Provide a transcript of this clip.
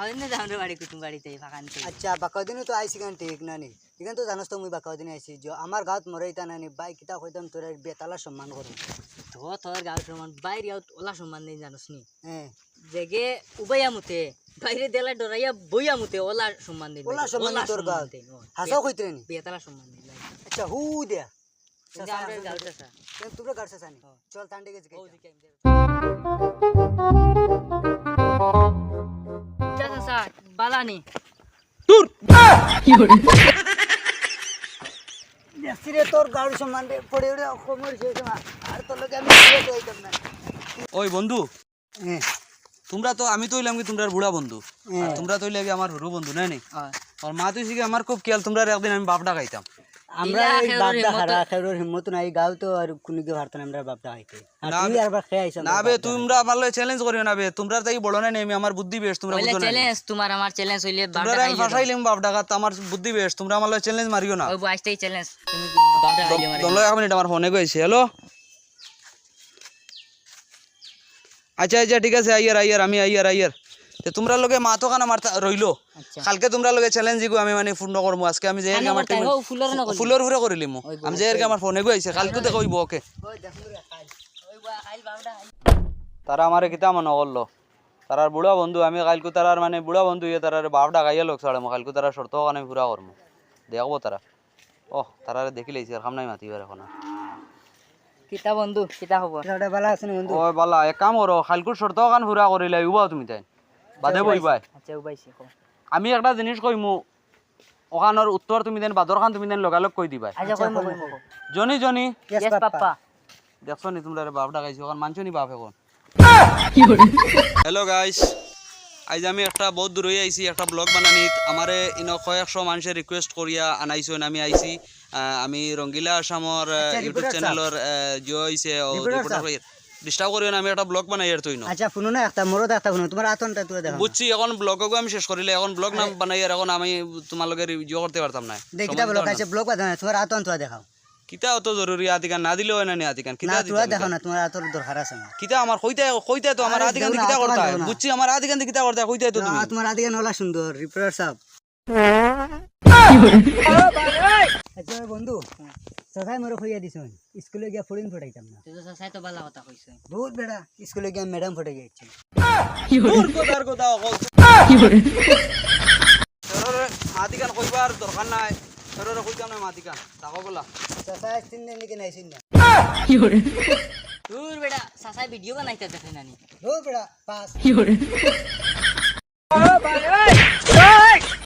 বাকাউদিনে যাম রে বাড়ি কুটুম বাড়িতে ফাঁকানতে। আচ্ছা বাকাউদিনে তো আইসি কেন ঠিক না নি এখান তো জানোস তো মুই বাকাউদিনে আইসি যে আমার গাঁত মরে ইতা নানি বাই কিতা কইতাম তোর বেতালা সম্মান করুন তো তোর গাঁর সমান বাইরে ওলা সম্মান নেই জানোস নি হ্যাঁ জেগে উবাইয়া মুতে বাইরে দেলা ডরাইয়া বইয়া মুতে ওলা সম্মান দেই ওলা সম্মান নেই তোর গাঁত হাসাও কইতে নি বেতালা সম্মান নেই আচ্ছা হু দিয়া আমরা গাঁটা সা তোমরা গাড়ছে সানি চল তান্ডে গেছে চাচা সা বালানি দূর দেখছিরে তোর গাড়ি সম্মান পড়ে উড়ে খমর শেষ আর তোর লগে আমি বিয়ে হইতাম না ওই বন্ধু হ্যাঁ তোমরা তো আমি তো হইলাম কি তোমরা বুড়া বন্ধু আর তোমরা তো হইলে কি আমার হরু বন্ধু নাই নি আর মা তুই শিখে আমার খুব খেয়াল তোমরা একদিন আমি বাপটা খাইতাম আমরা এই বাপটা হারা খাইরোর হিম্মত নাই গাও তো আর কোনকে ভারত আমরা বাপটা খাইতে আর তুই আর বা খাই আইছ না বে তোমরা আমার লগে চ্যালেঞ্জ করিও না বে তোমরা তাই বড় নাই আমি আমার বুদ্ধি বেশ তোমরা বলে বুঝো না চ্যালেঞ্জ তোমার আমার চ্যালেঞ্জ হইলে তোমরা বাপটা আমি ফাসাইলাম বাপটা খাত আমার বুদ্ধি বেশ তোমরা আমার লগে চ্যালেঞ্জ মারিও না ওই বয়সটাই চ্যালেঞ্জ তুমি বাপটা খাইলে মারে তোমরা এক মিনিট আমার ফোনে কইছে হ্যালো আচ্ছা আচ্ছা ঠিক আছে আইয়ার আমি আইয়ার তে তোমরা লগে মাতো কানা মারতা রইলো কালকে তোমরা লগে চ্যালেঞ্জ দিগো আমি মানে পূর্ণ করমু আজকে আমি যে আমার টিম ফুলর ফুরে করিলিমু আমি যে আমার ফোনে কইছে কালকে দেখো হইব ওকে ওই দেখো রে খাই ওই খাইল বাপটা তারা আমারে কিতা মনে করলো তারার বুড়া বন্ধু আমি কালকে তারার মানে বুড়া বন্ধু ইয়ে তারার বাপটা গাইয়া লোক ছাড়ে কালকে তারা শর্ত কানে আমি পুরা করমু দেখবো তারা ওহ তারারে দেখি লাইছি আর খামনাই মাতিবার এখন কিতা বন্ধু কিতা খবর ওটা ভালো আছে না বন্ধু ওই বালা এক কাম করো কালকুর শর্ত কান পুরা করিলে উবাও তুমি তাই বাদে বইবাই আচ্ছা উবাইছি কো আমি একটা জিনিস কইমু ওখানোর উত্তর তুমি দেন বাদর খান তুমি দেন লগালগ কই দিবাই আচ্ছা কইমু জনি জনি ইয়েস পাপা দেখছো নি তোমরা বাপ ডাকাইছো ওখান মানছো নি বাপ এখন হ্যালো গাইস আজ আমি একটা বহুত দূর হয়ে আইছি একটা ব্লগ বানানি আমারে ইনো কয়েকশো মানুষের রিকোয়েস্ট করিয়া আনাইছো আমি আইছি আমি রঙ্গিলা আসামর ইউটিউব চ্যানেলের জয় হইছে ও রিপোর্টার ডিস্টার্ব করিও না আমি একটা ব্লগ বানাই আর তুই আচ্ছা শুনো না একটা মোরো একটা শুনো তোমার আতনটা তুই দেখো বুঝছি এখন ব্লগও আমি শেষ করিলে এখন ব্লগ নাম বানাই আর এখন আমি তোমার লগে রিভিউ করতে পারতাম না দেখিটা ব্লগ আছে ব্লগ বানাও তোমার আতন তুই দেখাও কিতা অত জরুরি আদিকান না দিলেও না নি আদিকান কিতা না তুই দেখো না তোমার আতর দরকার আছে না কিতা আমার কইতে তো আমার আদিকান কিতা করতে হয় বুঝছি আমার আদিকান কিতা করতে হয় কইতে তো তুমি তোমার আদিকে নলা সুন্দর রিপোর্টার সাহেব আচ্ছা বন্ধু সদাই মোর কইয়া দিছন স্কুলে গিয়া ফড়িন ফটাইতাম না তুই তো সাসাই তো বালা কথা কইছ বহুত বেড়া স্কুলে গিয়া ম্যাডাম ফটাই গেছে দূর কোদার কথা আদিকান কইবার দরকার নাই সররে কইতাম না আদিকান তাকো বলা সদাই তিন দিন কি নাইছিন না দূর বেটা সাসাই ভিডিও বানাইতে দেখে নানি বহুত বেড়া পাস